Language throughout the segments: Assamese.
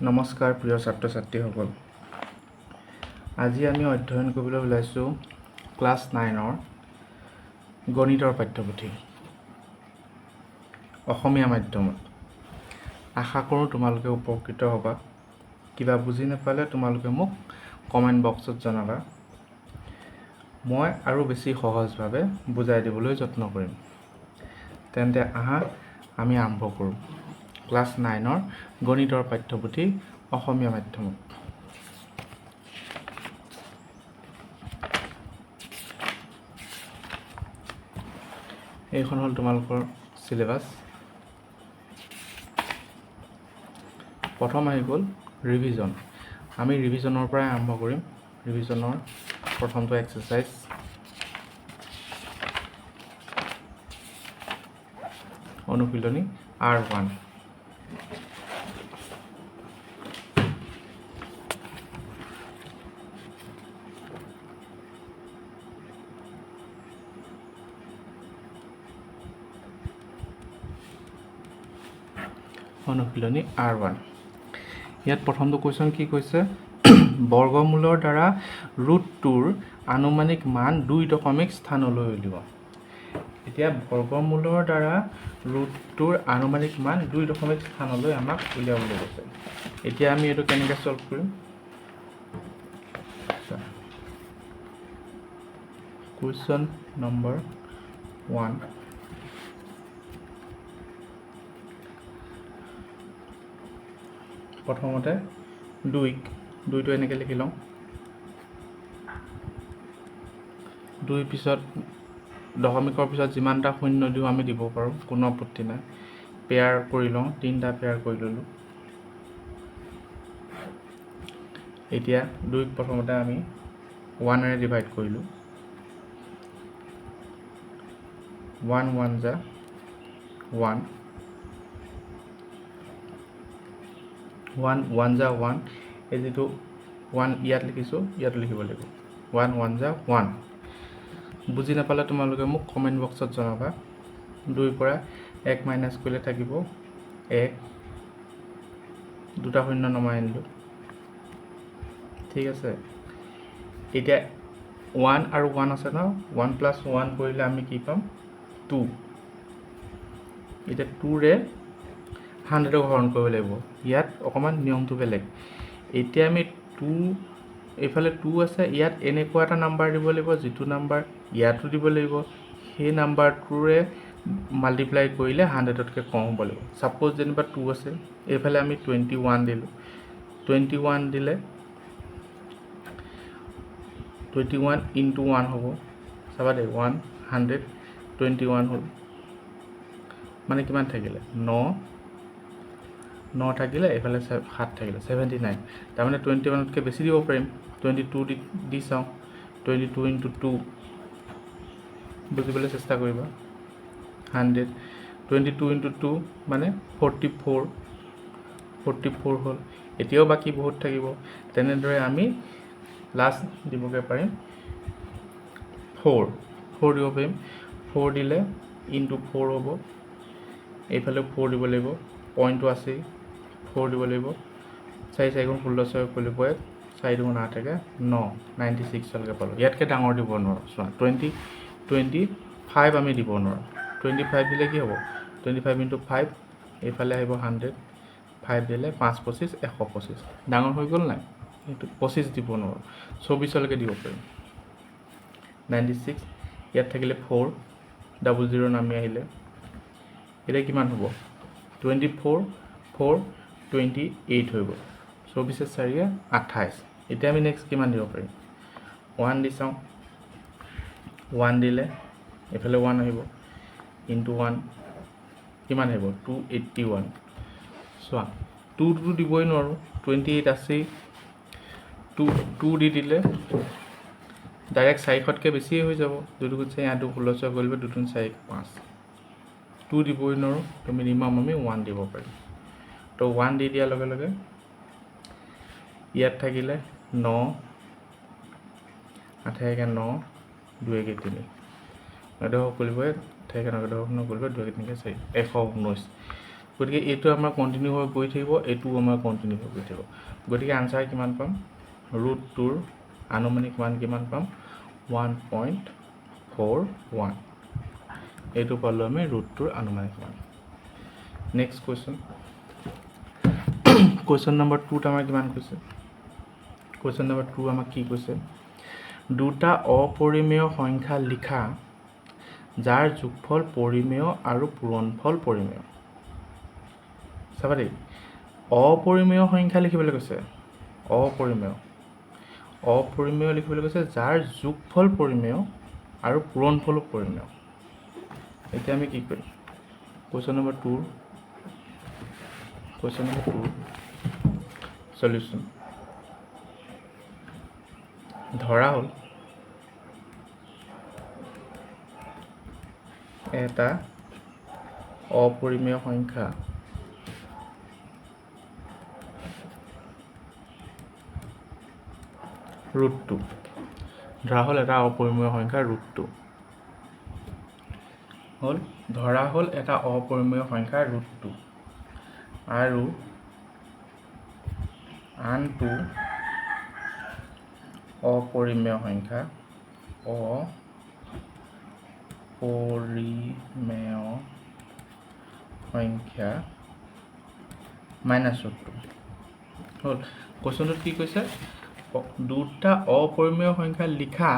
নমস্কাৰ প্ৰিয় ছাত্ৰ ছাত্ৰীসকল। আজি আমি অধ্যয়ন কৰিবলৈ ওলাইছোঁ ক্লাছ 9ৰ গণিতৰ পাঠ্যপুথি অসমীয়া মাধ্যমত। আশা কৰোঁ তোমালোকে উপকৃত হ'বা। কিবা বুজি নাপালে তোমালোকে মোক কমেণ্ট বক্সত জনাবা। মই আৰু বেছি সহজভাৱে বুজাই দিবলৈ যত্ন কৰিম। তেন্তে আহা আমি আৰম্ভ কৰোঁ ক্লাছ 9ৰ গণিতৰ পাঠ্যপুথি অসমীয়া মাধ্যমত। এইখন হ'ল তোমালোকৰ চিলেবাছ। প্ৰথম আহি গ'ল ৰিভিজন। আমি ৰিভিজনৰ পৰাই আৰম্ভ কৰিম। ৰিভিজনৰ প্ৰথমটো এক্সাৰচাইজ। অনুশীলনী R1। অনুশীলনী R1। ইয়াত প্ৰথমটো কুৱেশ্যন কি কৈছে? বৰ্গমূলৰ দ্বাৰা ৰুটটোৰ আনুমানিক মান 2 স্থানলৈ উলিওৱা। এতিয়া বৰ্গমূলৰ দ্বাৰা ৰুটটোৰ আনুমানিক মান 2 স্থানলৈ আমাক উলিয়াবলৈ কৈছে। এতিয়া আমি এইটো কেনেকৈ সলভ কৰিম? Question number 1। প্ৰথমতে 2টো এনেকৈ লিখি লওঁ। 2 পিছত দশমিকৰ পিছত যিমানটা শূন্য দিওঁ আমি দিব পাৰোঁ, কোনো আপত্তি নাই। পেয়াৰ কৰি লওঁ, 3টা পেয়াৰ কৰি ল'লোঁ। এতিয়া 2ক প্ৰথমতে আমি 1ৰে ডিভাইড কৰিলোঁ। 1 1 যা 1, 1 1 যা 1। এই যিটো 1 ইয়াত লিখিছোঁ, ইয়াতো লিখিব লাগিব। 1 1 যা 1। বুজি নাপালে তোমালোকে মোক কমেণ্ট বক্সত জনাবা। 2ৰ পৰা 1 মাইনাছ কৰিলে থাকিব 1। 2টা শূন্য নমাই আনিলোঁ। ঠিক আছে। এতিয়া 1 আৰু 1 আছে ন? 1 + 1 কৰিলে আমি কি পাম? 2। এতিয়া 2ৰে 100ক হৰণ কৰিব লাগিব। ইয়াত অকণমান নিয়মটো বেলেগ। এতিয়া আমি 2, এইফালে 2 আছে, ইয়াত এনেকুৱা এটা নাম্বাৰ দিব লাগিব যিটো নাম্বাৰ ইয়াতো দিব লাগিব। সেই নাম্বাৰটোৰে মাল্টিপ্লাই কৰিলে 100তকৈ কম হ'ব লাগিব। ছাপ'জ যেনিবা 2 আছে, এইফালে আমি 21 দিলোঁ। 21 দিলে 21 × 1 হ'ব। চাবা দেই, 121 হ'ল। মানে কিমান থাকিলে? 9 থাকিলে, এইফালে 7 থাকিলে, 79। তাৰমানে 21তকৈ বেছি দিব পাৰিম। 22 দি চাওঁ। 22 × 2 বুজিবলৈ চেষ্টা কৰিবা। 100। 22 × 2 মানে 44 হ'ল। এতিয়াও বাকী বহুত থাকিব। তেনেদৰে আমি লাষ্ট দিবগৈ পাৰিম 4 দিব পাৰিম। 4 দিলে × 4 হ'ব। এইফালেও 4 দিব লাগিব। পইণ্টটো আছেই, 4 দিব লাগিব। 4 4 × 16 6 কৰিব 4 2 8 থাকে 9, 96লৈকে পালোঁ। ইয়াতকৈ ডাঙৰ দিব নোৱাৰোঁ। চোৱা, 25 আমি দিব নোৱাৰোঁ। 25 দিলে কি হ'ব? 25 × 5, এইফালে আহিব 100। 5 দিলে 5 25 125। ডাঙৰ হৈ গ'ল নাই? এইটো 25 দিব নোৱাৰোঁ। 24লৈকে দিব পাৰিম। 96, ইয়াত থাকিলে 4, 00 নামি আহিলে। এতিয়া কিমান হ'ব? 24 4 28 হৈ গ'ল। 24 4 28। এতিয়া আমি নেক্সট কিমান দিব পাৰিম? 1 দি চাওঁ। 1 দিলে এইফালে 1 আহিব। × 1 কিমান আহিব? 281। চোৱা, 2টো দিবই নোৱাৰোঁ, 28 আছেই। 2 দি দিলে ডাইৰেক্ট 400তকৈ বেছিয়ে হৈ যাব। 2 × 4 8 16 6 কৰিব, 2 × 4 5। 2 দিবই নোৱাৰোঁ, তো মিনিমাম আমি 1 দিব পাৰিম। তো 1 দি দিয়াৰ লগে লগে ইয়াত থাকিলে 9, 8 9, 2 3, 9 কৰিব 8 9 কৰিব 2 3 4, 119। গতিকে এইটো আমাৰ কণ্টিনিউ হৈ গৈ থাকিব, এইটোও আমাৰ কণ্টিনিউ হৈ গৈ থাকিব। গতিকে আনচাৰ কিমান পাম? √2ৰ আনুমানিক মান কিমান পাম? 1.41। এইটো পালোঁ আমি √2ৰ আনুমানিক মান। নেক্সট কুৱেশ্যন, কুৱেশ্যন নম্বৰ 2ত আমাৰ কিমান কৈছে? কুৱেশ্যন নম্বৰ 2 আমাক কি কৈছে? দুটা অপৰিমেয় সংখ্যা লিখা যাৰ যোগফল পৰিমেয় আৰু পূৰণফল পৰিমেয়। চাবা দেই, অপৰিমেয় সংখ্যা লিখিবলৈ কৈছে, অপৰিমেয় লিখিবলৈ কৈছে যাৰ যোগফল পৰিমেয় আৰু পূৰণফলো পৰিমেয়। এতিয়া আমি কি কৰিম? Question number 2 solution. ধৰা হ'ল এটা অপৰিমেয় সংখ্যা √2। ধৰা হ'ল এটা অপৰিমেয় সংখ্যা √2 হ'ল, ধৰা হ'ল এটা অপৰিমেয় সংখ্যা √2 আৰু আনটো অপৰিমেয় সংখ্যা -√2 হ'ল। কুৱেশ্যনটোত কি কৈছে? দুটা অপৰিমেয় সংখ্যা লিখা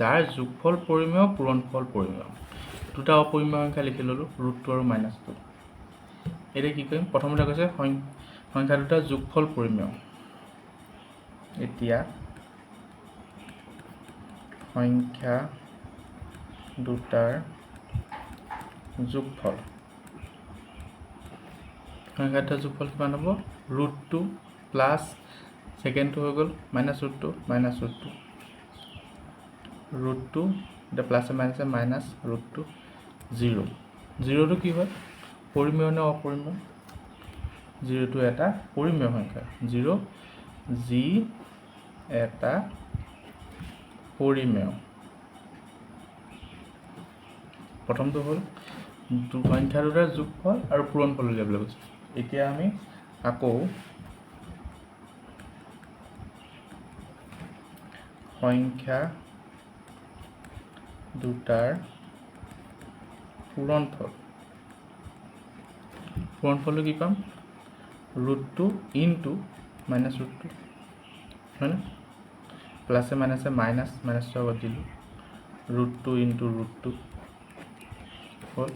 যাৰ যোগফল পৰিমেয় পূৰণফল পৰিমেয়। দুটা অপৰিমেয় সংখ্যা লিখি ল'লোঁ, √2 আৰু -2। এতিয়া কি কৰিম? প্ৰথমতে কৈছে সংখ্যা দুটা যোগফল পৰিমেয়। এতিয়া সংখ্যা দুটাৰ যোগফল, সংখ্যা দুটাৰ যোগফল কিমান হ'ব? √2 প্লাছ ছেকেণ্ডটো হৈ গ'ল -√2, √2 এতিয়া প্লাছে মাইনাছে -√2, 0। 0টো কি হয়? পৰিমেয় নে অপৰিমেয়? 0টো এটা পৰিমেয় সংখ্যা। 0 যি এটা পৰিমেয়। প্ৰথমটো হ'ল সংখ্যা দুটাৰ যোগফল আৰু পূৰণফল উলিয়াবলৈ কৈছে। এতিয়া আমি আকৌ সংখ্যা দুটাৰ পূৰণফলটো কি পাম? √2 ইনটু -√2, হয়নে? প্লাছে মাইনাছে মাইনাছটো আগত দিলোঁ, √2 ইনটু √2 হ'ল।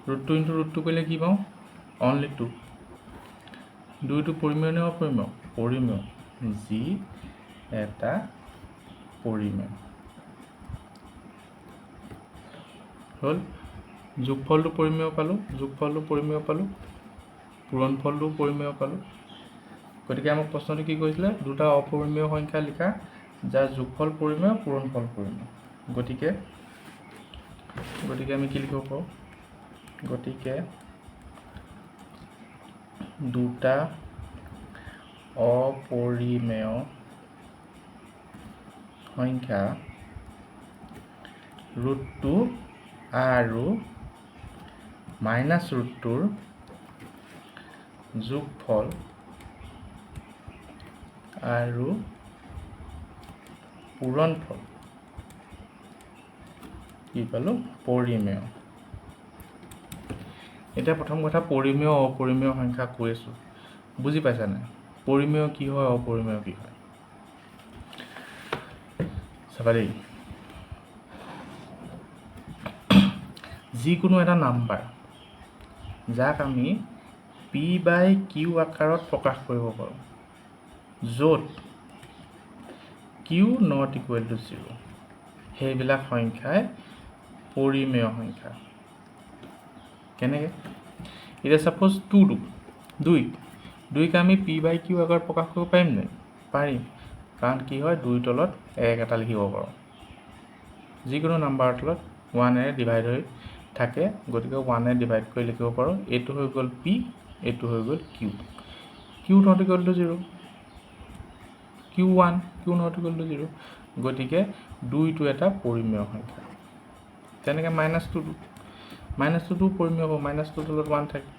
√2 ইনটু √2 কৰিলে কি পাওঁ? অনলি 2। 2টো পৰিমেয় নে অপৰিমেয়? পৰিমেয়, যি এটা পৰিমেয় হ'ল। যোগফলটো পৰিমেয় পালোঁ, পূৰণফলটো পৰিমেয় পালোঁ। গতিকে আমাক প্ৰশ্নটো কি কৰিছিলে? দুটা অপৰিমেয় সংখ্যা লিখা যাৰ যোগফল পৰিমেয় পূৰণফল পৰিমেয়। গতিকে আমি কি লিখিব পাৰোঁ? গতিকে দুটা অপৰিমেয় সংখ্যা √2 আৰু -√2ৰ যোগফল আৰু পূৰণফল কি পালোঁ? পৰিমেয়। এতিয়া প্ৰথম কথা, পৰিমেয় অপৰিমেয় সংখ্যা কৈ আছোঁ, বুজি পাইছা নাই? পৰিমেয় কি হয়, অপৰিমেয় কি হয়? চাবা দেই, যিকোনো এটা নাম্বাৰ যাক আমি p/q আকাৰত প্ৰকাশ কৰিব পাৰোঁ, য'ত q ≠ 0, সেইবিলাক সংখ্যাই পৰিমেয় সংখ্যা। কেনেকৈ? এতিয়া ছাপ'জ 2ক আমি p/q আকাৰত প্ৰকাশ কৰিব পাৰিম নাই? পাৰিম, কাৰণ কি হয়? 2ৰ তলত 1 এটা লিখিব পাৰোঁ। যিকোনো নাম্বাৰৰ তলত 1ৰে ডিভাইড হৈ থাকে, গতিকে 1ৰে ডিভাইড কৰি লিখিব পাৰোঁ। এইটো হৈ গ'ল p, এইটো হৈ গ'ল q। q ≠ 0, q1, q ≠ 0, গতিকে 2টো এটা পৰিমেয় সংখ্যা। তেনেকৈ -2টো পৰিমেয় হ'ব, -2ৰ তলত 1 থাকে।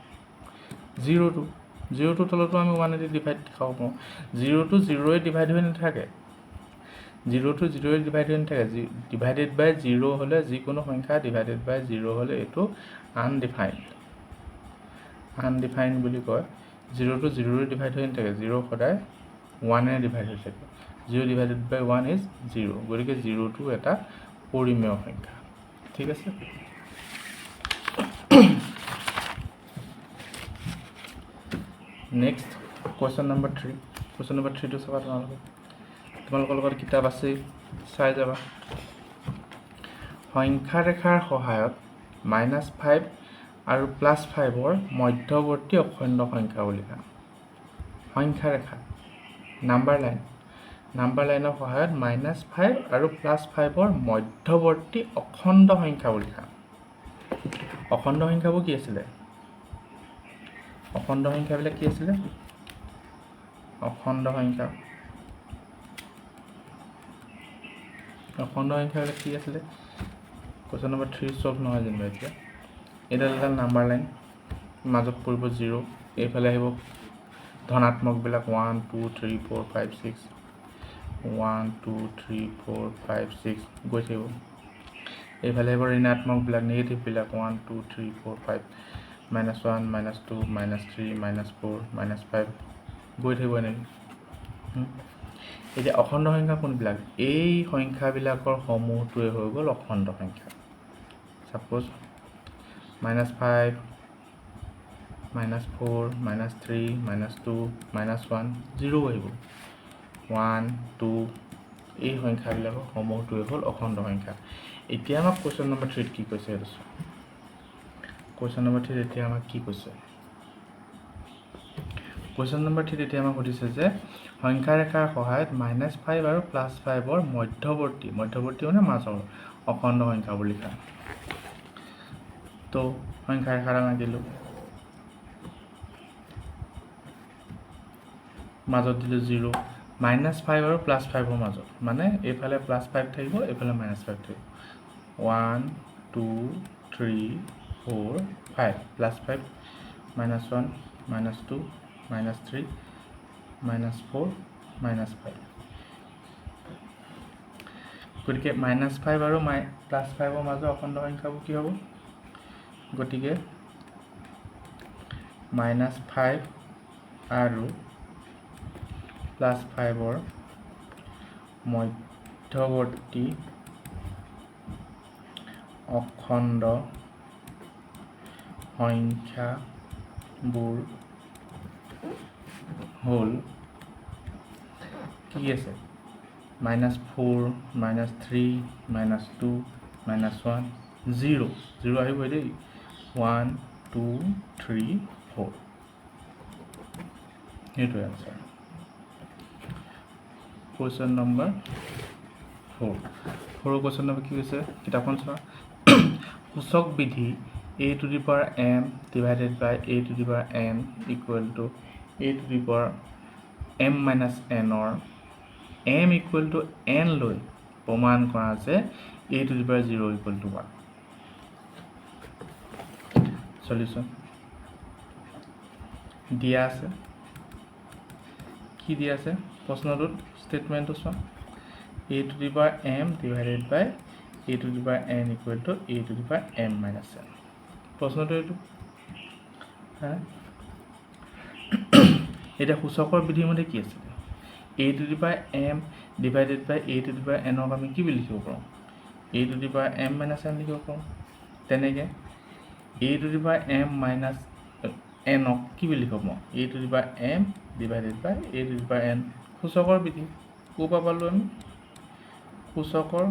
0টো তলতো আমি 1 ডিভাইড খাব পাৰোঁ 0টো 0ৰে ডিভাইড হৈ নাথাকে 0টো 0ৰে ডিভাইড হৈ নাথাকে ডিভাইডেড বাই 0 হ'লে যিকোনো সংখ্যা ডিভাইডেড বাই 0 হ'লে এইটো আনডিফাইন্ড বুলি কয় 0টো 0ৰে ডিভাইড হৈ নাথাকে 0 সদায় 1ৰে ডিভাইড হৈ থাকে 0 ডিভাইডেড বাই 1 ইজ 0 গতিকে 0টো এটা পৰিমেয় সংখ্যা ঠিক আছে next question number 3 question number 3 টো চাবা তোমালোকৰ লগত কিতাপ আছে চাই যাবা সংখ্যা ৰেখাৰ সহায়ত -5 আৰু +5ৰ মধ্যৱৰ্তী অখণ্ড সংখ্যা উলিওৱা সংখ্যা ৰেখা নাম্বাৰ লাইনৰ সহায়ত -5 আৰু +5ৰ মধ্যৱৰ্তী অখণ্ড সংখ্যা উলিওৱা অখণ্ড সংখ্যাবোৰ কি আছিলে অখণ্ড সংখ্যাবিলাক কি আছিলে অখণ্ড সংখ্যাবিলাক কি আছিলে কুৱেশ্যন নম্বৰ 3 সলভ নহয় যেনিবা এতিয়া এডাল নাম্বাৰ লাইন মাজত পৰিব 0 এইফালে আহিব ধনাত্মকবিলাক 1 2 3 4 5 6 1 2 3 4 5 6 গৈ থাকিব এইফালে আহিব ঋণাত্মকবিলাক নেগেটিভবিলাক 1 2 3 4 5 -1 -2 -3 -4 -5 গৈ থাকিব এনেকৈ এতিয়া অখণ্ড সংখ্যা কোনবিলাক এই সংখ্যাবিলাকৰ সমূহটোৱে হৈ গ'ল অখণ্ড সংখ্যা সাপোজ -5 -4 -3 -2 -1 0 আহিব 1 2 এই সংখ্যাবিলাকৰ সমূহটোৱে হ'ল অখণ্ড সংখ্যা এতিয়া আমাক কুৱেশ্যন নম্বৰ 3 কি কৈছে কুৱেশ্যন নম্বৰ 3 এতিয়া আমাক কি কৈছে কুৱেশ্যন নম্বৰ 3 এতিয়া আমাক সুধিছে যে সংখ্যা ৰেখাৰ সহায়ত -5 আৰু +5ৰ মধ্যৱৰ্তী মানে মাজৰ অখণ্ড সংখ্যাবোৰ লিখা তো সংখ্যা ৰেখাৰ আঁকিলোঁ মাজত দিলোঁ 0 -5 আৰু +5ৰ মাজত মানে এইফালে +5 থাকিব এইফালে -5 থাকিব 1 2 3 4 5 +5 -1 -2 -3 -4 -5 গতিকে -5 আৰু +5ৰ মাজৰ অখণ্ড সংখ্যাবোৰ কি হ'ব গতিকে -5 আৰু +5ৰ মধ্যৱৰ্তী অখণ্ড সংখ্যাবোৰ হ'ল কি আছে -4 -3 -2 -1 0 আহিব দেই 1 2 3 4 সেইটোৱে answer question number 4 question number কি হৈছে কিতাপখন চোৱা সূচক বিধি a⁴m divided by a⁴n equal to a⁴m - n or m equal to n লৈ প্ৰমাণ কৰা যে a⁴0 equal to 1 সলিউশন দিয়া আছে কি দিয়া আছে প্ৰশ্নটোত স্টেটমেন্টটো চোৱা a⁴m divided by a⁴n equal to a⁴m - n প্ৰশ্নটো এইটো এটা সূচকৰ বিধিৰ মতে কি আছে a⁴m divided by a⁴n ক আমি কি বুলি লিখিব পাৰোঁ a⁴m - n লিখিব পাৰোঁ তেনেকৈ a⁴m - n ক কি বুলি লিখিব পাৰোঁ a⁴m divided by a⁴n সূচকৰ বিধি ক'ৰ পৰা পালোঁ আমি সূচকৰ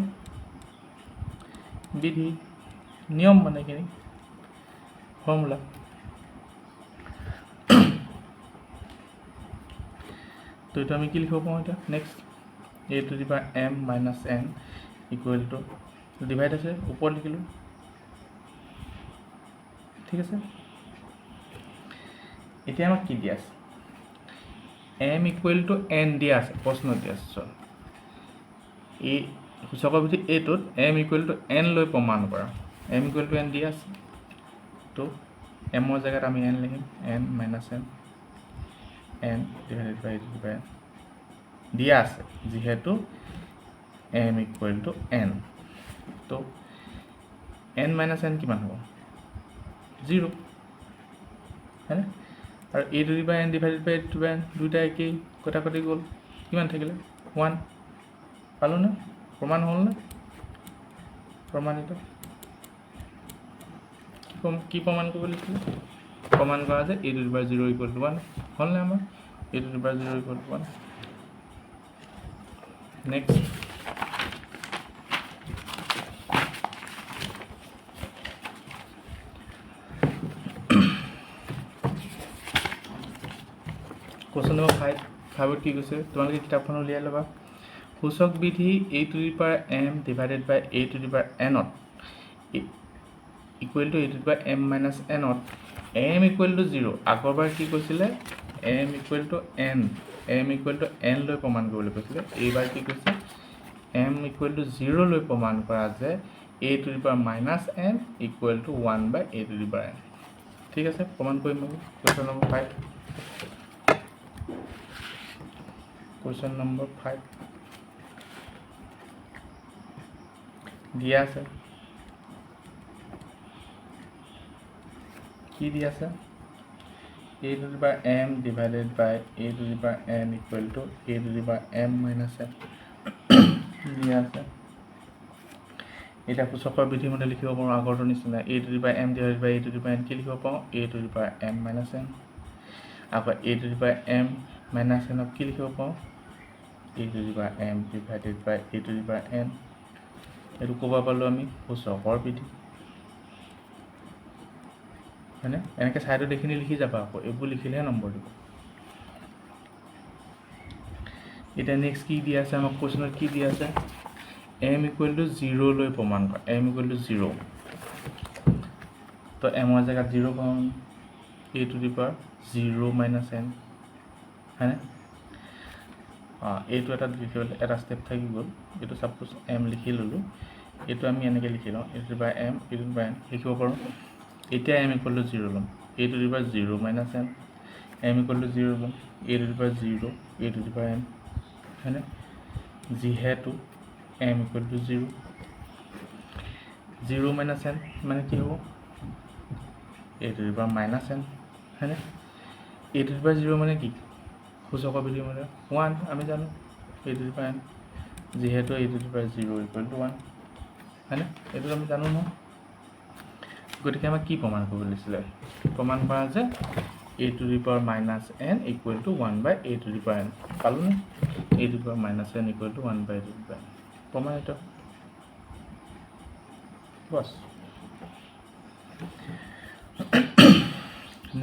বিধি নিয়ম মানে কি ফৰ্মুলা তো এটা আমি কি লিখিব পাৰোঁ এটা next a⁴m - n equal two divide আছে ওপৰত লিখিলোঁ ঠিক আছে এতিয়া আমাক কি দিয়া আছে m ইকুৱেল টু n দিয়া আছে প্ৰশ্ন দিয়া আছে চোৱা এই সূচকৰ বিধি এইটোত m ইকুৱেল টু n লৈ প্ৰমাণ কৰা m ইকুৱেল টু n দিয়া আছে তো এমৰ জেগাত আমি n লিখিম n minus n n divided by a to the power n দিয়া আছে যিহেতু m ইকুৱেল টু n তো n মাইনাছ n কিমান হ'ব 0 হয়নে আৰু a to the power n divided by a to the power n দুইটা একেই কটাকটি গ'ল কিমান থাকিলে 1 পালোঁ নে প্ৰমাণ হ'ল নে প্ৰমাণিত কি প্ৰমাণ কৰিব লাগিছিলে প্ৰমাণ কৰা যে a to the power 0 equal to 1 হ'ল নে আমাৰ a to the power 0 equal to 1 next question number 5 কি কৈছে তোমালোকে কিতাপখন উলিয়াই ল'বা সূচক বিধি a to the power m divided by a to the power n equal to a to the power m minus n m equal to 0 আগৰবাৰ কি কৈছিলে m ইকুৱেল টু n লৈ প্ৰমাণ কৰিবলৈ কৈছিলে এইবাৰ কি কৈছে m ইকুৱেল টু 0 লৈ প্ৰমাণ কৰা যে a to the power minus n equal to 1 by a to the power n ঠিক আছে প্ৰমাণ কৰিম আমি কোৱেশ্যন নম্বৰ 5 কোৱেশ্যন নম্বৰ 5 দিয়া আছে কি দিয়া আছে a to the power m divided by a to the power n equal to a to the power m minus n দিয়া আছে এটা সূচকৰ বিধি মতে লিখিব পাৰোঁ আগৰটো নিচিনা a to the power m divided by a to the power n কি লিখিব পাৰোঁ a to the power m minus n আকৌ a to the power m minus n কি লিখিব পাৰোঁ a to the power m divided by a to the power n এইটো ক'ব পালোঁ আমি সূচকৰ বিধি হয়নে এনেকৈ চাইডত এইখিনি লিখি যাবা আকৌ এইবোৰ লিখিলেহে নম্বৰ দিব এতিয়া নেক্সট কি দিয়া আছে আমাক কোৱেশ্যনত কি দিয়া আছে m ইকুৱেল টু 0 লৈ প্ৰমাণ কৰা m ইকুৱেল টু 0 তো m ৰ জেগাত 0 পাম a to the power 0 minus n হয়নে এইটো এটা ষ্টেপ থাকি গ'ল এইটো ছাপোজ m লিখি ল'লোঁ এইটো আমি এনেকৈ লিখি লওঁ a to the power m a to the power n লিখিব পাৰোঁ এতিয়া m ইকুৱেল টু 0 ল'ম a to the power 0 minus n m equal to 0 ল'ম a to the power 0 a to the power n হয়নে যিহেতু m equal to 0 minus n মানে কি হ'ব a to the power minus n হয়নে a টু দি পাৱাৰ 0 মানে কি সূচকৰ বিধি মতে 1 আমি জানো a to the power n যিহেতু a to the power 0 equal to 1 হয়নে এইটো আমি জানো নহয় গতিকে আমাক কি প্ৰমাণ কৰিব লাগিছিলে প্ৰমাণ কৰা যে a to the power minus n equal to 1 by a to the power n পালোঁ নে a to the power minus n equal to 1 by a to the power n প্ৰমাণিত বছ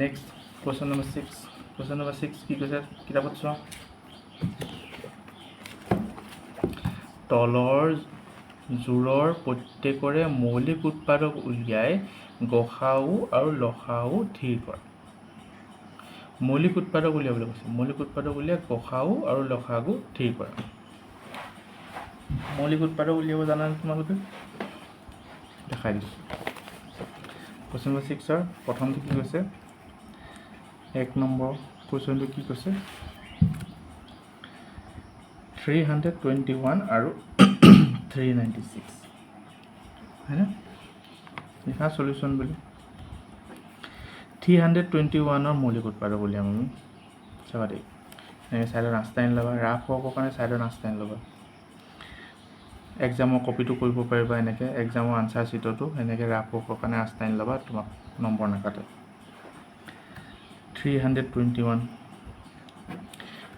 নেক্সট কোৱেশ্যন নম্বৰ 6 কি কৈছে কিতাপত চোৱা তলৰ জোৰৰ প্ৰত্যেকৰে মৌলিক উৎপাদক উলিয়াই গসাউ আৰু লসাউ ধীৰ কৰা মৌলিক উৎপাদক উলিয়াবলৈ কৈছে মৌলিক উৎপাদক উলিয়াই গসাউ আৰু লসাগু ধীৰ কৰা মৌলিক উৎপাদক উলিয়াব জানানে তোমালোকে দেখাই দিছোঁ কোৱেশ্যন নম্বৰ 6 প্ৰথমটো কি কৈছে 1 নম্বৰ কোৱেশ্যনটো কি কৈছে 321 আৰু 396 হয়নে লিখা সলিউশ্যন বুলি 321 মৌলিক উৎপাদক উলিয়াম আমি চাবা দেই এনেকৈ চাইডত আনষ্টাইন ল'বা ৰাফ হ'বৰ কাৰণে চাইডত আনষ্টাইন ল'বা এক্সামৰ কপিটো কৰিব পাৰিবা এনেকৈ এক্সামৰ আনচাৰ শ্বীটতো এনেকৈ ৰাফ হ'বৰ কাৰণে আনষ্টাইন ল'বা তোমাক নম্বৰ নাকাটে 321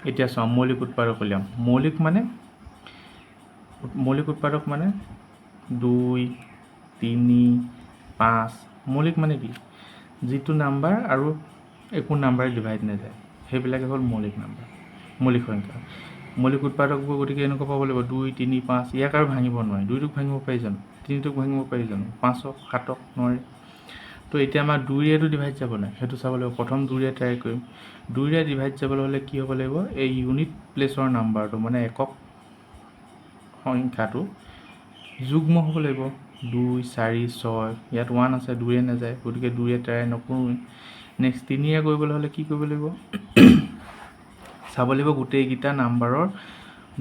এতিয়া চোৱা মৌলিক উৎপাদক উলিয়াম মৌলিক উৎপাদক মানে 2 3 5 মৌলিক মানে কি যিটো নাম্বাৰ আৰু একো নাম্বাৰে ডিভাইড নাযায় সেইবিলাকে হ'ল মৌলিক নাম্বাৰ মৌলিক সংখ্যা মৌলিক উৎপাদকবোৰ গতিকে এনেকুৱা পাব লাগিব 2 3 5 ইয়াক আৰু ভাঙিব নোৱাৰি 2টোক ভাঙিব পাৰি জানো 3টোক ভাঙিব পাৰি জানো 5ক 7ক নোৱাৰি তো এতিয়া আমাৰ 2ৰেটো ডিভাইড যাব নাই সেইটো চাব লাগিব প্ৰথম 2ৰে ট্ৰাই কৰিম 2ৰে ডিভাইড যাবলৈ হ'লে কি হ'ব লাগিব এই ইউনিট প্লেচৰ নাম্বাৰটো মানে একক সংখ্যাটো যুগ্ম হ'ব লাগিব 2 4 6 ইয়াত 1 আছে 2 নাযায় গতিকে 2 ট্ৰাই নকৰোঁ নেক্সট 3 কৰিবলৈ হ'লে কি কৰিব লাগিব চাব লাগিব গোটেইকেইটা নাম্বাৰৰ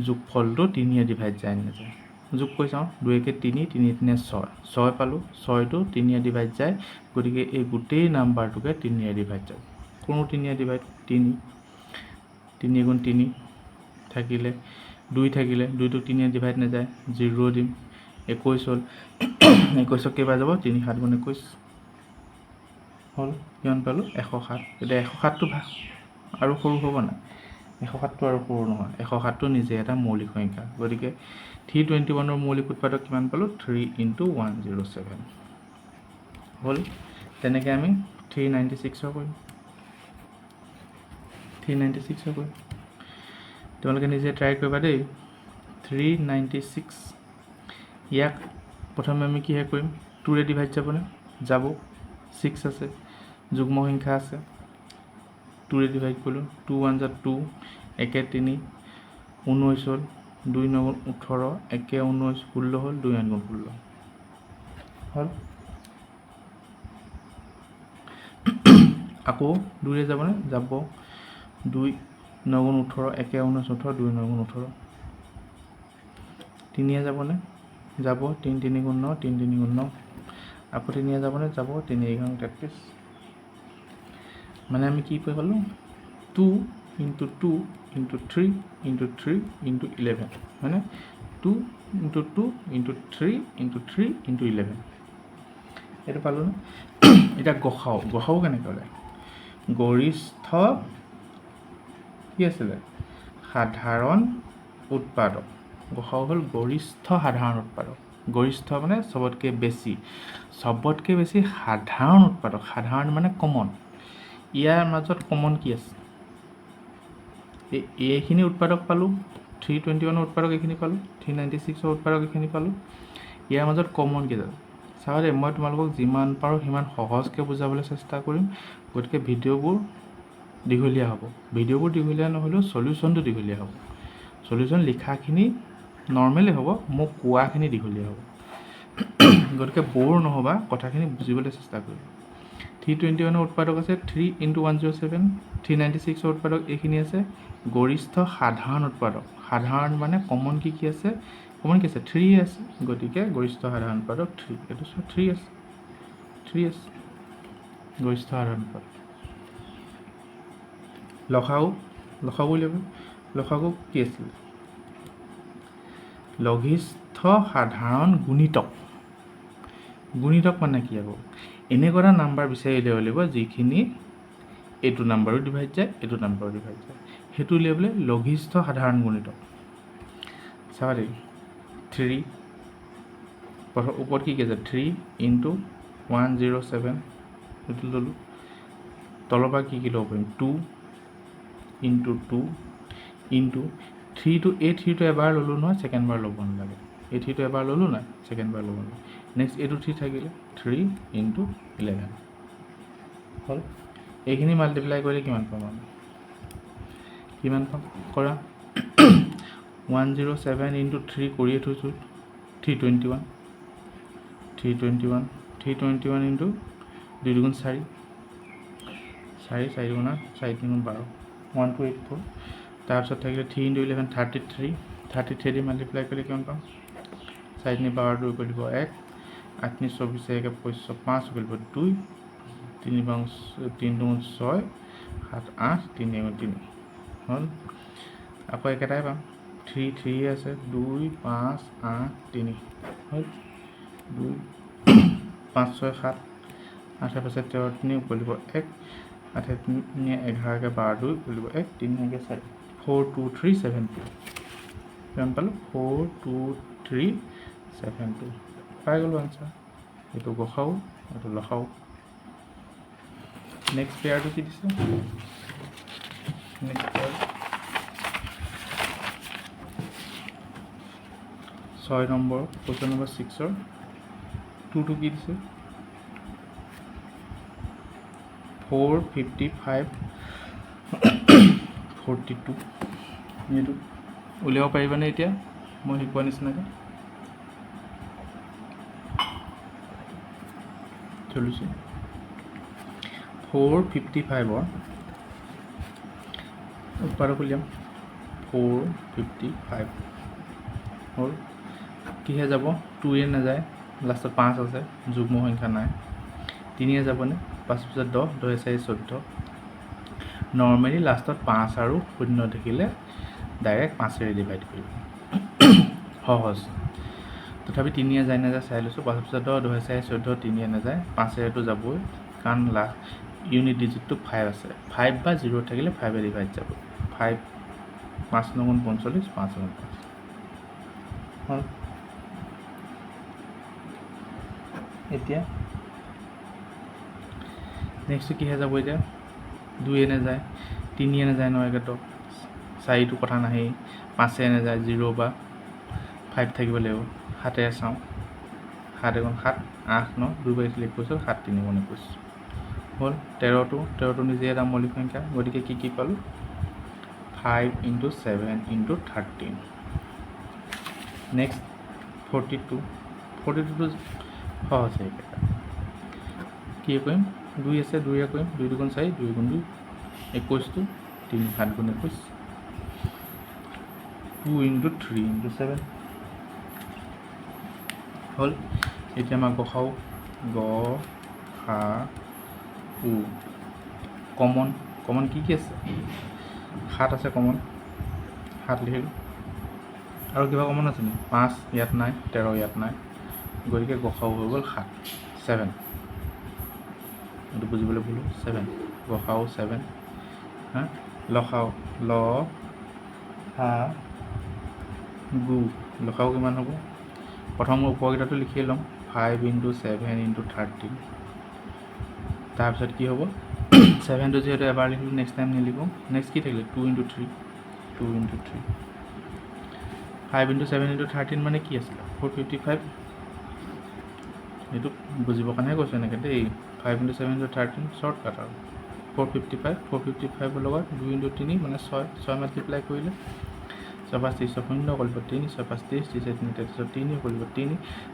যোগফলটো 3 ডিভাইড যায় নাযায় যোগ কৰি চাওঁ 2 কে 3 3 3 6 6 পালোঁ 6টো 3 ডিভাইড যায় গতিকে এই গোটেই নাম্বাৰটোকে 3 ডিভাইড যায় কোনো 3 ডিভাইড 3 3 গুণ 3 থাকিলে 2 থাকিলে 2টো 3 ডিভাইড নাযায় 0 দিম 21 হ'ল 21ক কেইবাৰ যাব 3 7 গুণ 21 হ'ল কিমান পালোঁ 107 এতিয়া 107টো আৰু সৰু হ'ব না 107টো আৰু সৰু নহয় 107টো নিজে এটা মৌলিক সংখ্যা গতিকে 321ৰ মৌলিক উৎপাদক কিমান পালোঁ 3 × 107 হ'ল তেনেকৈ আমি 396ৰ কৰিম 396ৰ কৰিম তোমালোকে নিজে ট্ৰাই কৰিবা দেই 396 ইয়াক প্ৰথমে আমি কিহে কৰিম 2 ডিভাইড যাবনে যাব 6 আছে যুগ্ম সংখ্যা আছে 2 ডিভাইড কৰিলোঁ 2 1 = 2 1 3 19 হ'ল 2 9 18 1 19 16 হ'ল 2 9 16 হ'ল আকৌ 2 যাবনে যাব 2 9 18 1 19 18 2 9 18 3 যাবনে যাব 3 3 × 9 3 3 × 9 আকৌ 3 যাবনে যাব 3 × 33 মানে আমি কি পালোঁ 2 × 2 × 3 × 3 × 11 মানে 2 × 2 × 3 × 3 × 11 এইটো পালোঁ ন এতিয়া গসাও কেনেকৈ ওলায় গৰিষ্ঠ কি আছিলে সাধাৰণ উৎপাদক গসাও হ'ল গৰিষ্ঠ সাধাৰণ উৎপাদক গৰিষ্ঠ মানে চবতকৈ বেছি সাধাৰণ উৎপাদক সাধাৰণ মানে কমন ইয়াৰ মাজত কমন কি আছে এইখিনি উৎপাদক পালোঁ 321ৰ উৎপাদক এইখিনি পালোঁ 396ৰ উৎপাদক এইখিনি পালোঁ ইয়াৰ মাজত কমন কি আছে চাবা দেই মই তোমালোকক যিমান পাৰোঁ সিমান সহজকৈ বুজাবলৈ চেষ্টা কৰিম গতিকে ভিডিঅ'বোৰ দীঘলীয়া হ'ব ভিডিঅ'বোৰ দীঘলীয়া নহ'লেও সলিউশ্যনটো দীঘলীয়া হ'ব সলিউশ্যন লিখাখিনি নৰ্মেলি হ'ব মোক কোৱাখিনি দীঘলীয়া হ'ব গতিকে ব'ৰ নহ'বা কথাখিনি বুজিবলৈ চেষ্টা কৰিম 321ৰ উৎপাদক আছে 3 × 107 396ৰ উৎপাদক এইখিনি আছে গৰিষ্ঠ সাধাৰণ উৎপাদক সাধাৰণ মানে কমন কি আছে কমন কি আছে 3 আছে গতিকে গৰিষ্ঠ সাধাৰণ উৎপাদক 3 এইটো 3 আছে গৰিষ্ঠ সাধাৰণ উৎপাদক লসাগু উলিয়াব লসাগু কি আছিল লঘিষ্ঠ সাধাৰণ গুণিতক মানে কি হ'ব এনেকুৱা নাম্বাৰ বিচাৰি উলিয়াব লাগিব যিখিনি এইটো নাম্বাৰো ডিভাইড যায় এইটো নাম্বাৰো ডিভাইড যায় সেইটো উলিয়াবলৈ লঘিষ্ঠ সাধাৰণ গুণিতক চাবা দেই 3 ওপৰত কি আছে 3 × 107 এইটো ল'লোঁ তলৰ পৰা কি ল'ব পাৰিম 2 × 2 × 3টো এই 3টো এবাৰ ল'লোঁ নহয় ছেকেণ্ডবাৰ ল'ব নালাগে এই 3টো এবাৰ ল'লোঁ নাই ছেকেণ্ডবাৰ ল'ব নালাগে নেক্সট এইটো 3 থাকিলে 3 × 11 হ'ল এইখিনি মাল্টিপ্লাই কৰিলে কিমান পাম আমি কৰা 107 × 3 কৰিয়ে থৈছোঁ 321 × 2 4 4 4 গুণা 4 3 12 1284 তাৰপিছত থাকিলে 3 × 11 33 দি মাল্টিপ্লাই কৰিলে কিমান পাম 4 3 12 2 কৰিব 1 8 3 24 1 25 5 কৰিব 2 3 3 6 7 8 3 3 হ'ল আকৌ একেটাই পাম 3 আছে 2 5 8 3 হ'ল 2 5 6 7 8 5 13 কৰিব 1 8 3 11 12 2 কৰিব 1 3 4 4 2 3 7 2 কিমান পালোঁ 4 2 3 7 2 পাই গ'লোঁ আনচাৰ এইটো গসাও এইটো লসাও নেক্সট পেয়াৰটো কি দিছে next pair 6 number question number 6ৰ 2টো কি দিছে 455 42 এইটো উলিয়াব পাৰিবানে এতিয়া মই শিকোৱা নিচিনাকৈ থৈ লৈছোঁ 455 উৎপাদক উলিয়াম 455 হ'ল কিহে যাব 2 নাযায় লাষ্টত 5 আছে যুগ্ম সংখ্যা নাই 3 যাবনে 5 পিছত 10 10 4 14 নৰ্মেলি লাষ্টত 5 আৰু 0 থাকিলে ডাইৰেক্ট 5 ডিভাইড কৰিব সহজ তথাপি 3 যায় নাযায় চাই লৈছোঁ 5 পিছত 10 10 4 14 3 নাযায় 5 টো যাবই কাৰণ লাষ্ট ইউনিট ডিজিটটো 5 আছে 5 বা 0 থাকিলে 5 ডিভাইড যাব 5 5 9 45 5 9 5 হ'ল এতিয়া নেক্সট কিহে যাব এতিয়া 2 নাযায় 3 নাযায় 9 একেটো 4টো কথা নাহেই 5 নাযায় 0 বা 5 থাকিব লাগিব 7 চাওঁ 7 7 8 9 2 বাই 21 7 3 21 হ'ল 13টো নিজে এটা মৌলিক সংখ্যা গতিকে কি পালোঁ 5 × 7 × 13 নেক্সট 42 টো সহজ কি কৰিম 2 আছে 2 কৰিম 2 2 4 2 2 21টো 3 7 21 2 × 3 × 7 হ'ল এতিয়া আমাক গসাও গ সা উ কমন কি আছে 7 আছে কমন 7 লিখিলোঁ আৰু কিবা কমন আছে নেকি 5 ইয়াত নাই 13 ইয়াত নাই গতিকে গসাও হৈ গ'ল 7 এইটো বুজিবলৈ ভুল 7 গসাও 7 হা লসাও ল হা গু লসাও কিমান হ'ব প্ৰথম উপকেইটাটো লিখি ল'ম 5 × 7 × 13 তাৰপিছত কি হ'ব 7টো যিহেতু এবাৰ লিখিলোঁ নেক্সট টাইম নিলিখোঁ নেক্সট কি থাকিলে 2 × 3 2 × 3 5 × 7 × 13 মানে কি আছিলে 455 এইটো বুজিবৰ কাৰণেহে কৈছোঁ এনেকৈ দেই 5 × 7 × 13 শ্বৰ্টকাট আৰু 455 লগত 2 × 3 মানে 6 মাল্টিপ্লাই কৰিলে 6 5 30 0 কৰিব 3 6 5 30 30 3 33 কৰিব 3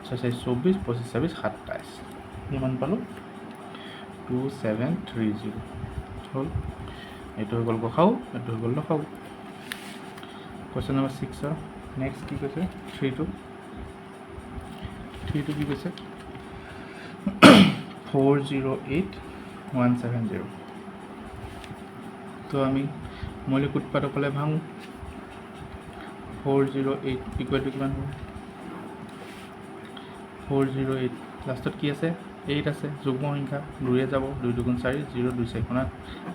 6 4 24 25 26 27 কিমান পালোঁ 2730 হ'ল এইটো হৈ গ'ল গসাও এইটো হৈ গ'ল লসাও কুৱেশ্যন নম্বৰ 6 নেক্সট কি কৈছে 3টো কি কৈছে 408170 তো আমি মৌলিক উৎপাদকলৈ ভাঙো 408 ইকুৱেল টু কিমান হ'ব 408 লাষ্টত কি আছে 8 আছে যুগ্ম সংখ্যা 2 যাব 2 2 4 0 2 4 8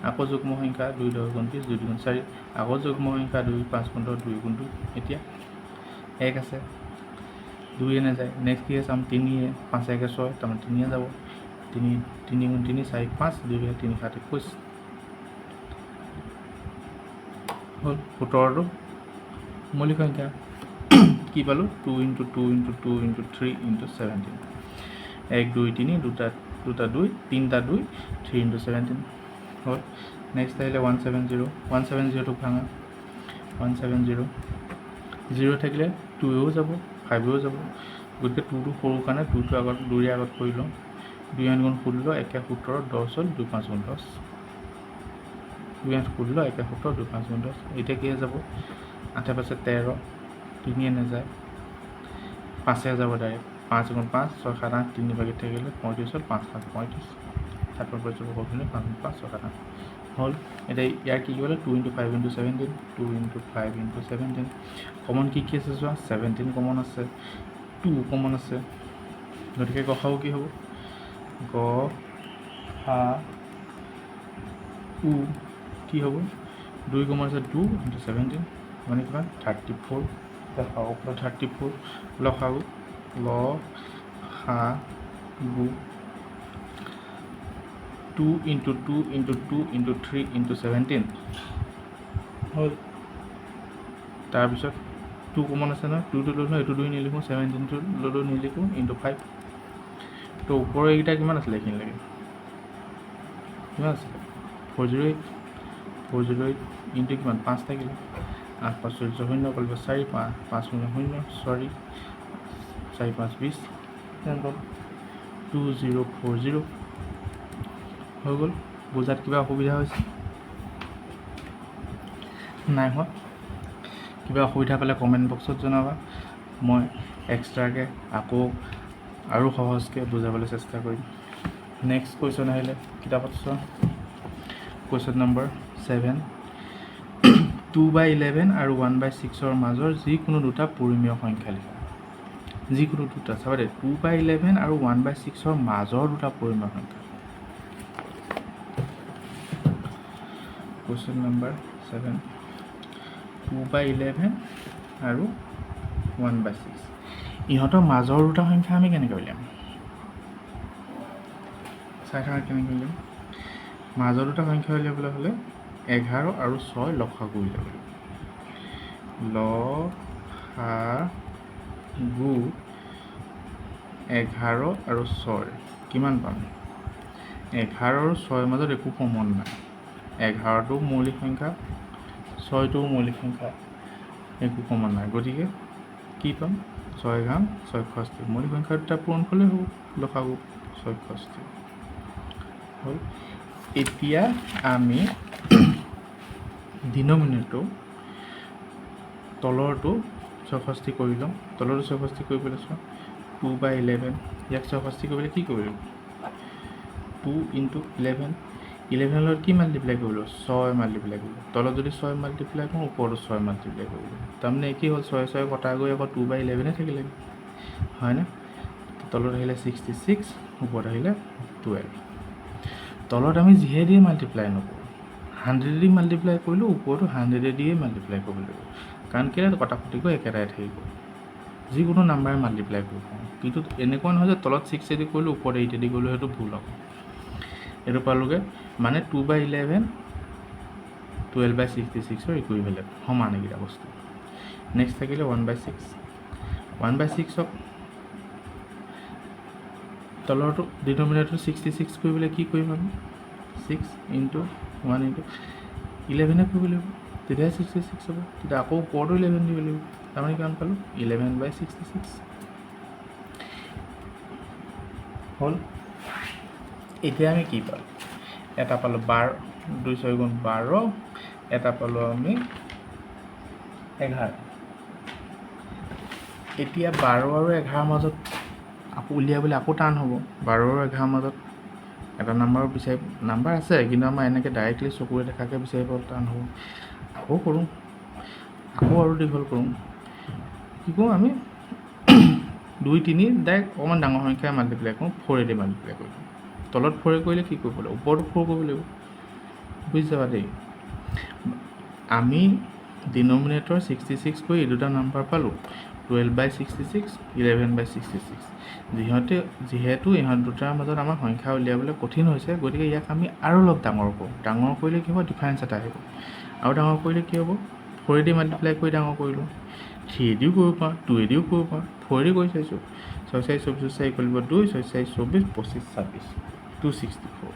আকৌ যুগ্ম সংখ্যা 2 10 29 2 2 4 আকৌ যুগ্ম সংখ্যা 2 5 15 2 2 এতিয়া 1 আছে 2 নাযায় নেক্সট কি আছে 3 5 1 6 তাৰমানে 3 যাব 3 3 × 3 4 5 2 3 7 21 হ'ল 17টো মৌলিক সংখ্যা কি পালোঁ 2 × 2 × 2 × 3 × 17 1 2 3 দুটা 2 তিনিটা 2 3 × 17 হ'ল নেক্সট আহিলে 170 170টো ভাঙা 170 0 থাকিলে 2ও যাব 5ও যাব গতিকে 2টো সৰু কাৰণে 2টো আগত 2ৰ আগত কৰি লওঁ 2 × 16 1 17 10 হ'ল 2 5 10 2 × 16 1 17 2 5 10 এতিয়া কি যাব 8 5 13 3 নাযায় 5 যাব ডাইৰেক্ট 5 × 5 6 7 8 3 ভাগত থাকিলে 35 হ'ল 5 7 35 7 5 5 5 6 7 8 হ'ল এতিয়া ইয়াৰ কি কৰিলে 2 × 5 × 17 2 × 5 × 17 কমন কি আছে চোৱা 17 কমন আছে 2 কমন আছে গতিকে গসাও কি হ'ব গ সা উ কি হ'ব 2 কমন আছে 2 × 17 মানে কিমান 34 লসাও 34 লসাও ল সা গু 2 × 2 × 2 × 3 × 17 হ'ল তাৰপিছত 2 কমন আছে নহয় 2টো ল'লোঁ এইটো 2 নিলিখোঁ 17টো ল'লোঁ নিলিখোঁ × 5 তো ওপৰৰ এইকেইটা কিমান আছিলে এইখিনিলৈকে কিমান আছিলে 408 ইনটু কিমান 5 থাকিলে 8 5 14 0 কৰিব 4 5 5 0 0 4 4 5 20 2040 হৈ গ'ল। বুজাত কিবা অসুবিধা হৈছে? নাই হোৱা? কিবা অসুবিধা পালে কমেণ্ট বক্সত জনাবা। মই এক্সট্ৰাকৈ আকৌ আৰু সহজকৈ বুজাবলৈ চেষ্টা কৰিম। নেক্সট কুৱেশ্যন আহিলে কিতাপত চোৱা। কুৱেশ্যন নম্বৰ 7, 2/11 আৰু 1/6 মাজৰ যিকোনো দুটা পৰিমেয় সংখ্যা লিখা। যিকোনো দুটা, চাবা দেই, 2/11 আৰু 1/6 মাজৰ দুটা পৰিমেয় সংখ্যা। কুৱেশ্যন নম্বৰ 7, 2/11 আৰু 1/6 ইহঁতৰ মাজৰ দুটা সংখ্যা আমি কেনেকৈ উলিয়াম? চাই থাকা কেনেকৈ উলিয়াম। মাজৰ দুটা সংখ্যা উলিয়াবলৈ হ'লে 11 আৰু 6 লসাগু উলিয়াব লাগিব। লসাগু 11 আৰু 6 কিমান পাম? 11 আৰু 6 মাজত একো কমন নাই। 11টো মৌলিক সংখ্যা, 6টোও মৌলিক সংখ্যা, একো কমন নাই। গতিকে কি পাম? 6 ঘাম 66। মৌলিক সংখ্যা দুটা পূৰণ হ'লে হ'ব, লসাগু 66 হ'ল। এতিয়া আমি ডিনমিনেটৰ তলৰটো 66 কৰি লওঁ। তলৰটো 66 কৰিবলৈ চোৱা। 2/11 ইয়াক 66 কৰিবলৈ কি কৰিব লাগিব? 2 × 11, 11 লগত কি মাল্টিপ্লাই কৰিব লাগিব? 6 মাল্টিপ্লাই কৰিব লাগিব। তলত যদি 6 মাল্টিপ্লাই কৰোঁ, ওপৰতো 6 মাল্টিপ্লাই কৰিব লাগিব। তাৰমানে কি হ'ল, 6 6 কটা গৈ আকৌ 2/11 থাকিলে, হয়নে? তলত আহিলে 66, ওপৰত আহিলে 12। তলত আমি যিহে দিয়ে মাল্টিপ্লাই নকৰোঁ, 100 দি মাল্টিপ্লাই কৰিলোঁ, ওপৰতো 100 দিয়ে মাল্টিপ্লাই কৰিব লাগিব। কাৰণ কেলৈ কটাকটিকৈ একেটাই থাকিব। যিকোনো নাম্বাৰে মাল্টিপ্লাই কৰিব পাৰোঁ, কিন্তু এনেকুৱা নহয় যে তলত 6 দি কৰিলোঁ, ওপৰত 8 দি কৰিলোঁ, সেইটো ভুল হ'ব। এইটো পালোগৈ, মানে 2/11 12/66 ইকুইভেলেণ্ট, সমান এইকেইটা বস্তু। নেক্সট থাকিলে 1/6। 1/6ক তলৰটো ডিনমিনেটৰ 66 কৰিবলৈ কি কৰিম আমি? 6 × 1 × 11 কৰিব লাগিব, তেতিয়াহে 66 হ'ব। তেতিয়া আকৌ ওপৰতো 11 দিব লাগিব। তাৰমানে কিমান পালোঁ? 11/66 হ'ল। এতিয়া আমি কি পালোঁ? এটা পালোঁ 12, 2 6 গুণ 12, এটা পালোঁ আমি 11। এতিয়া 12 আৰু 11 মাজত আকৌ উলিয়াবলৈ আকৌ টান হ'ব। 12 আৰু 11 মাজত এটা নাম্বাৰ আছে, কিন্তু আমাৰ এনেকৈ ডাইৰেক্টলি চকুৰে দেখাকৈ বিচাৰিব টান হ'ব। আকৌ কৰোঁ, আকৌ আৰু দীঘল কৰোঁ। কি কৰোঁ আমি? 2 3 ডাইৰেক্ট অকণমান ডাঙৰ সংখ্যাৰে মাল্টিপ্লাই কৰোঁ, 4 দি মাল্টিপ্লাই কৰি দিওঁ। তলত 4 কৰিলে কি কৰিব লাগিব? ওপৰতো 4 কৰিব লাগিব। বুজি যাবা দেই। আমি ডিনমিনেটৰ 66 কৰি এই দুটা নাম্বাৰ পালোঁ, 12/66, 11/66। যিহেতু ইহঁত দুটাৰ মাজত আমাৰ সংখ্যা উলিয়াবলৈ কঠিন হৈছে, গতিকে ইয়াক আমি আৰু অলপ ডাঙৰ কৰোঁ। ডাঙৰ কৰিলে কি হ'ব? ডিফাৰেঞ্চ এটা আহিব। আৰু ডাঙৰ কৰিলে কি হ'ব? 4 দি মাল্টিপ্লাই কৰি ডাঙৰ কৰিলোঁ। 3 দিও কৰিব পাৰোঁ, 2 দিও কৰিব পাৰোঁ, 4 দি কৰি চাইছোঁ। 6 4 24, 4 কৰিব 2, 6 4 24, 25 26, 264।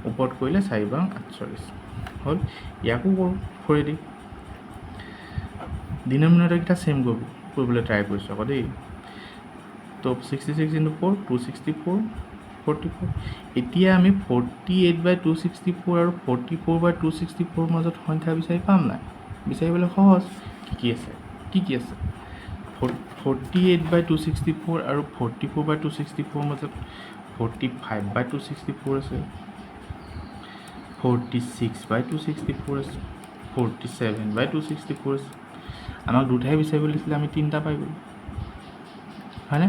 ওপৰত কৰিলে 4 বাৰ 48 হ'ল। ইয়াকো কৰোঁ 4 দি। ডিনমিনেটৰকেইটা ছেম কৰিবলৈ ট্ৰাই কৰিছোঁ আকৌ দেই। তো 66 × 4, 264, 44। এতিয়া আমি 48/264 আৰু 44/264 মাজত সংখ্যা বিচাৰি পাম নাই? বিচাৰিবলৈ সহজ। কি আছে? 48/264 আৰু 44/264 মাজত 45/264 আছে, 46/264 আছে, 47/264 আছে। আমাক দুটাহে বিচাৰিব লাগিছিলে, আমি 3টা পাই গ'লোঁ, হয়নে?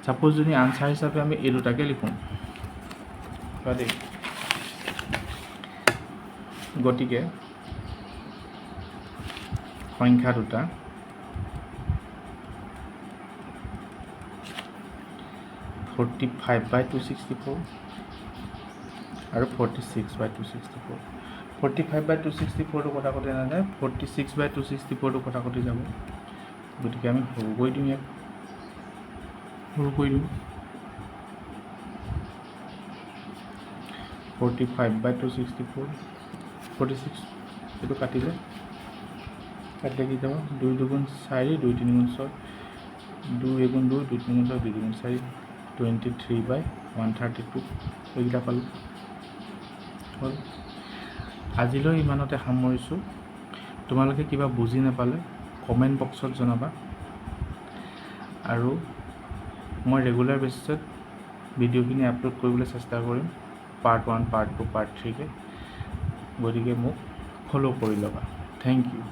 ছাপ'জ যদি আনচাৰ হিচাপে আমি এই দুটাকে লিখোঁ, দেই, গতিকে সংখ্যা দুটা (45/264) আৰু 46/264। 45/264টো কটাকটি নাযায়, 46/264টো কটাকটি যাব। গতিকে আমি সৰু কৰি দিওঁ, ইয়াক সৰু কৰি দিওঁ। 45/264, 46 এইটো কাটিলে কি যাব? 2 2 গুণ 4, 2 3 গুণ 6, 2 2 2, 2 3 গুণ 6, 2 2 গুণ 4, 23/264। 132 এইকেইটা পালোঁ হ'ল। আজিলৈ ইমানতে সামৰিছোঁ। তোমালোকে কিবা বুজি নাপালে কমেণ্ট বক্সত জনাবা, আৰু মই ৰেগুলাৰ বেচিছত ভিডিঅ'খিনি আপলোড কৰিবলৈ চেষ্টা কৰিম, পাৰ্ট 1, পাৰ্ট 2, পাৰ্ট 3কৈ। গতিকে মোক ফ'ল' কৰি ল'বা। Thank U.